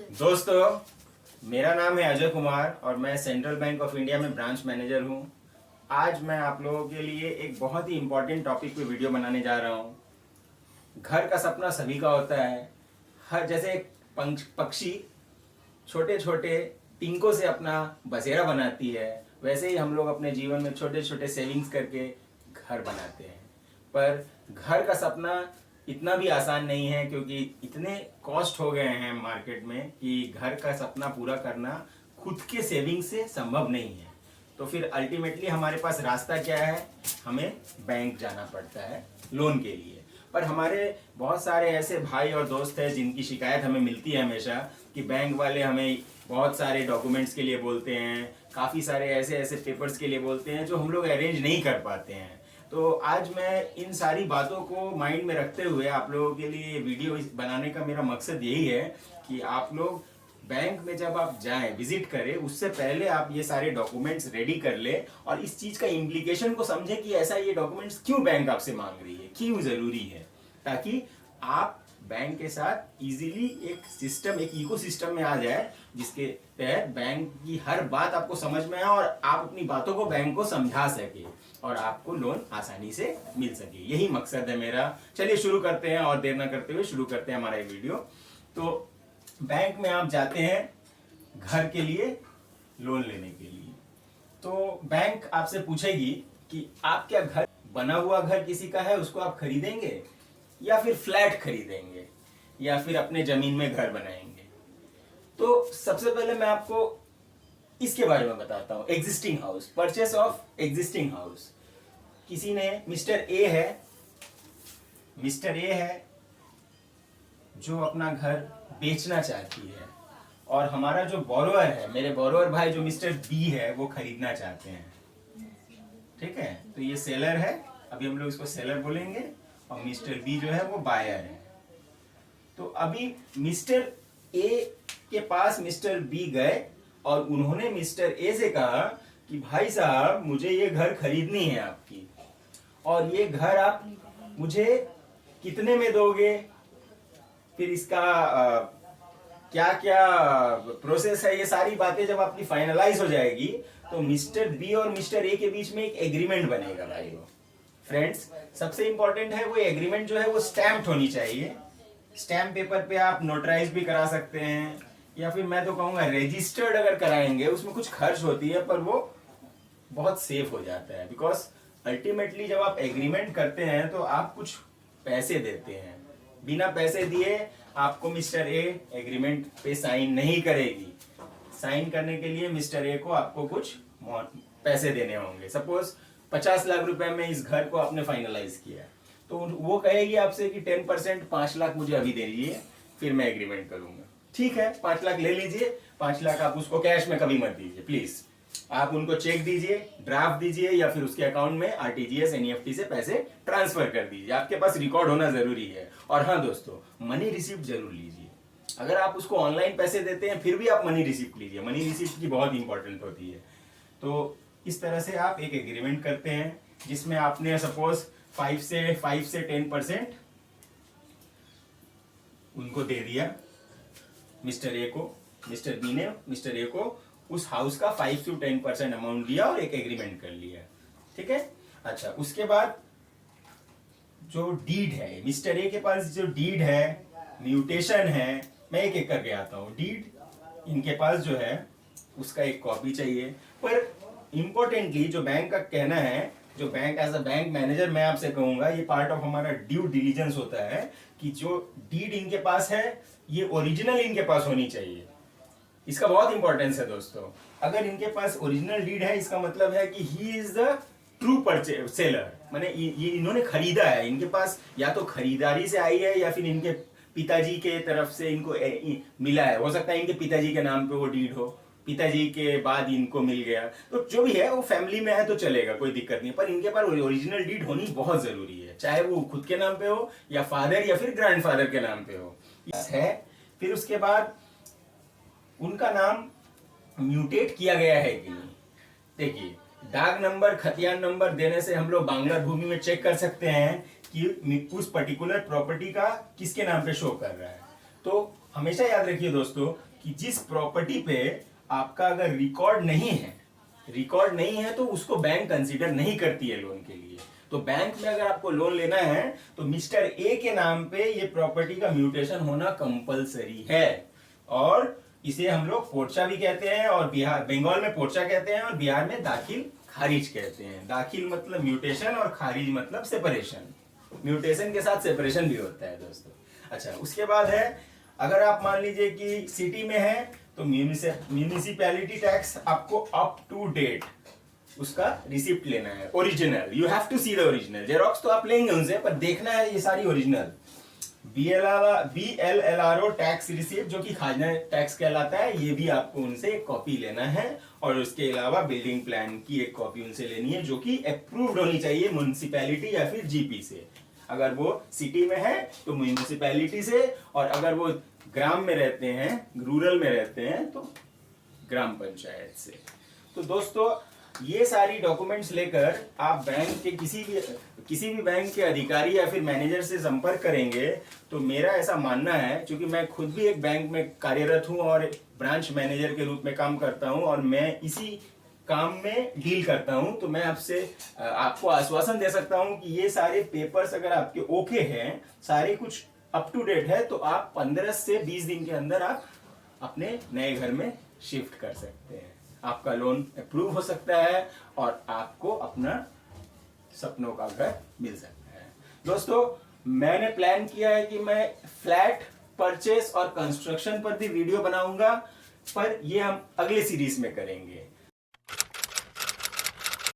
दोस्तों, मेरा नाम है अजय कुमार और मैं सेंट्रल बैंक ऑफ इंडिया में ब्रांच मैनेजर हूं। आज मैं आप लोगों के लिए एक बहुत ही इम्पोर्टेंट टॉपिक पे वीडियो बनाने जा रहा हूं। घर का सपना सभी का होता है। हर जैसे एक पक्षी छोटे छोटे तिनकों से अपना बसेरा बनाती है, वैसे ही हम लोग अपने जीवन में छोटे छोटे सेविंग्स करके घर बनाते हैं। पर घर का सपना इतना भी आसान नहीं है, क्योंकि इतने कॉस्ट हो गए हैं मार्केट में कि घर का सपना पूरा करना खुद के सेविंग से संभव नहीं है। तो फिर अल्टीमेटली हमारे पास रास्ता क्या है? हमें बैंक जाना पड़ता है लोन के लिए। पर हमारे बहुत सारे ऐसे भाई और दोस्त हैं जिनकी शिकायत हमें मिलती है हमेशा कि बैंक वाले हमें बहुत सारे डॉक्यूमेंट्स के लिए बोलते हैं, काफ़ी सारे ऐसे ऐसे पेपर्स के लिए बोलते हैं जो हम लोग अरेंज नहीं कर पाते हैं। तो आज मैं इन सारी बातों को माइंड में रखते हुए आप लोगों के लिए वीडियो बनाने का मेरा मकसद यही है कि आप लोग बैंक में जब आप जाएं, विजिट करें, उससे पहले आप ये सारे डॉक्यूमेंट्स रेडी कर ले और इस चीज़ का इम्प्लीकेशन को समझें कि ऐसा ये डॉक्यूमेंट्स क्यों बैंक आपसे मांग रही है, क्यों ज़रूरी है, ताकि आप बैंक के साथ इजीली एक सिस्टम, एक इकोसिस्टम में आ जाए जिसके तहत बैंक की हर बात आपको समझ में आए और आप अपनी बातों को बैंक को समझा सके और आपको लोन आसानी से मिल सके। यही मकसद है मेरा। चलिए शुरू करते हैं और देर ना करते हुए शुरू करते हैं हमारा ये वीडियो। तो बैंक में आप जाते हैं घर के लिए लोन लेने के लिए, तो बैंक आपसे पूछेगी कि आप क्या घर बना हुआ घर किसी का है उसको आप खरीदेंगे या फिर फ्लैट खरीदेंगे या फिर अपने जमीन में घर बनाएंगे। तो सबसे पहले मैं आपको इसके बारे में बताता हूं। Existing house, purchase of existing house. किसी ने मिस्टर ए है जो अपना घर बेचना चाहती है और हमारा जो बोरोअर है, मेरे बोरोअर भाई जो मिस्टर बी है, वो खरीदना चाहते हैं। ठीक है, तो ये सेलर है, अभी हम लोग इसको सेलर बोलेंगे, और मिस्टर बी जो है वो बायर है। तो अभी मिस्टर ए के पास मिस्टर बी गए और उन्होंने मिस्टर ए से कहा कि भाई साहब, मुझे ये घर खरीदनी है आपकी, और ये घर आप मुझे कितने में दोगे, फिर इसका क्या क्या प्रोसेस है, ये सारी बातें जब अपनी फाइनलाइज हो जाएगी तो मिस्टर बी और मिस्टर ए के बीच में एक एग्रीमेंट बनेगा। भाइयों फ्रेंड्स, सबसे इंपॉर्टेंट है वो एग्रीमेंट जो है वो स्टैम्प्ड होनी चाहिए। स्टैम्प पेपर पे आप नोटराइज भी करा सकते हैं, या फिर मैं तो कहूँगा रजिस्टर्ड अगर कराएंगे, उसमें कुछ खर्च होती है पर वो बहुत सेफ हो जाता है। बिकॉज अल्टीमेटली जब आप एग्रीमेंट करते हैं तो आप कुछ पैसे देते हैं, बिना पैसे दिए आपको मिस्टर ए एग्रीमेंट पे साइन नहीं करेगी। साइन करने के लिए मिस्टर ए को आपको कुछ पैसे देने होंगे। सपोज 50 लाख रुपए में इस घर को आपने फाइनलाइज किया, तो वो कहेगी आपसे कि 10% 5 लाख मुझे अभी दे दीजिए, फिर मैं एग्रीमेंट करूंगा। ठीक है, 5 लाख ले लीजिए। 5 लाख आप उसको कैश में कभी मत दीजिए प्लीज। आप उनको चेक दीजिए, ड्राफ्ट दीजिए, या फिर उसके अकाउंट में आरटीजीएस एनईएफटी से पैसे ट्रांसफर कर दीजिए। आपके पास रिकॉर्ड होना जरूरी है। और हाँ दोस्तों, मनी रिसिप्ट जरूर लीजिए। अगर आप उसको ऑनलाइन पैसे देते हैं फिर भी आप मनी रिसिप्ट लीजिए। मनी रिसिप्ट की बहुत इंपॉर्टेंट होती है। तो इस तरह से आप एक एग्रीमेंट करते हैं जिसमें आपने सपोज 5 से 10% उनको दे दिया मिस्टर ए को। मिस्टर बी ने मिस्टर ए को उस हाउस का 5 से 10% अमाउंट दिया और एक एग्रीमेंट कर लिया। ठीक है, अच्छा, उसके बाद जो डीड है, मिस्टर ए के पास जो डीड है, म्यूटेशन है, मैं एक एक करके आता हूँ। डीड इनके पास जो है उसका एक कॉपी चाहिए। पर इंपॉर्टेंटली जो बैंक का कहना है, जो bank as a bank manager मैं आपसे कहूंगा, ये पार्ट ऑफ हमारा ड्यू डिलीजेंस होता है कि जो डीड इनके पास है ये ओरिजिनल इनके पास होनी चाहिए। इसका बहुत इंपॉर्टेंस है दोस्तों। अगर इनके पास ओरिजिनल डीड है, इसका मतलब है कि he is the true purchase seller, माने ये इन्होंने खरीदा है। इनके पास या तो खरीदारी से आई है या फिर इनके पिताजी के तरफ से इनको मिला है। हो सकता है इनके पिताजी के नाम पे वो डीड हो, पिताजी के बाद इनको मिल गया। तो जो भी है वो फैमिली में है तो चलेगा, कोई दिक्कत नहीं। पर इनके पास ओरिजिनल डीड होनी बहुत जरूरी है, चाहे वो खुद के नाम पे हो या फादर या फिर ग्रैंडफादर के नाम पे हो है। फिर उसके बाद उनका नाम म्यूटेट किया गया है कि नहीं। देखिए, डाक नंबर, खतियान नंबर देने से हम लोग बांग्ला भूमि में चेक कर सकते हैं कि उस पर्टिकुलर प्रॉपर्टी का किसके नाम पे शो कर रहा है। तो हमेशा याद रखिए दोस्तों कि जिस प्रॉपर्टी पे आपका अगर रिकॉर्ड नहीं है तो उसको बैंक कंसीडर नहीं करती है लोन के लिए। तो बैंक में अगर आपको लोन लेना है तो मिस्टर ए के नाम पे ये प्रॉपर्टी का म्यूटेशन होना कंपलसरी है। और इसे हम लोग पोर्चा भी कहते हैं, और बिहार बंगाल में पोर्चा कहते हैं, और बिहार में दाखिल खारिज कहते हैं। दाखिल मतलब म्यूटेशन और खारिज मतलब सेपरेशन। म्यूटेशन के साथ सेपरेशन भी होता है दोस्तों। अच्छा, उसके बाद है, अगर आप मान लीजिए कि सिटी में है तो म्यूनिसिपैलिटी टैक्स आपको अप टू डेट उसका रिसिप्ट लेना है, original. You have to see the original. Xerox तो आप लेंगे उनसे, पर देखना है ये सारी ओरिजिनल। BLLRO टैक्स रिसिप्ट जो कि खाजना टैक्स कहलाता है, ये भी आपको उनसे एक कॉपी लेना है। और उसके अलावा बिल्डिंग प्लान की एक कॉपी उनसे लेनी है जो कि अप्रूव्ड होनी चाहिए म्युनिसिपैलिटी या फिर जीपी से। अगर वो सिटी में है तो म्युनिसिपैलिटी से, और अगर वो ग्राम में रहते हैं, रूरल में रहते हैं, तो ग्राम पंचायत से। तो दोस्तों ये सारी डॉक्यूमेंट्स लेकर आप बैंक के किसी भी बैंक के अधिकारी या फिर मैनेजर से संपर्क करेंगे। तो मेरा ऐसा मानना है, क्योंकि मैं खुद भी एक बैंक में कार्यरत हूं और ब्रांच मैनेजर के रूप में काम करता हूं और मैं इसी काम में डील करता हूं, तो मैं आपको आश्वासन दे सकता हूं कि ये सारे पेपर्स अगर आपके ओके हैं, सारे कुछ अप टू डेट है, तो आप 15 से 20 दिन के अंदर आप अपने नए घर में शिफ्ट कर सकते हैं। आपका लोन अप्रूव हो सकता है और आपको अपना सपनों का घर मिल सकता है। दोस्तों मैंने प्लान किया है कि मैं फ्लैट परचेस और कंस्ट्रक्शन पर भी वीडियो बनाऊंगा, पर ये हम अगले सीरीज में करेंगे।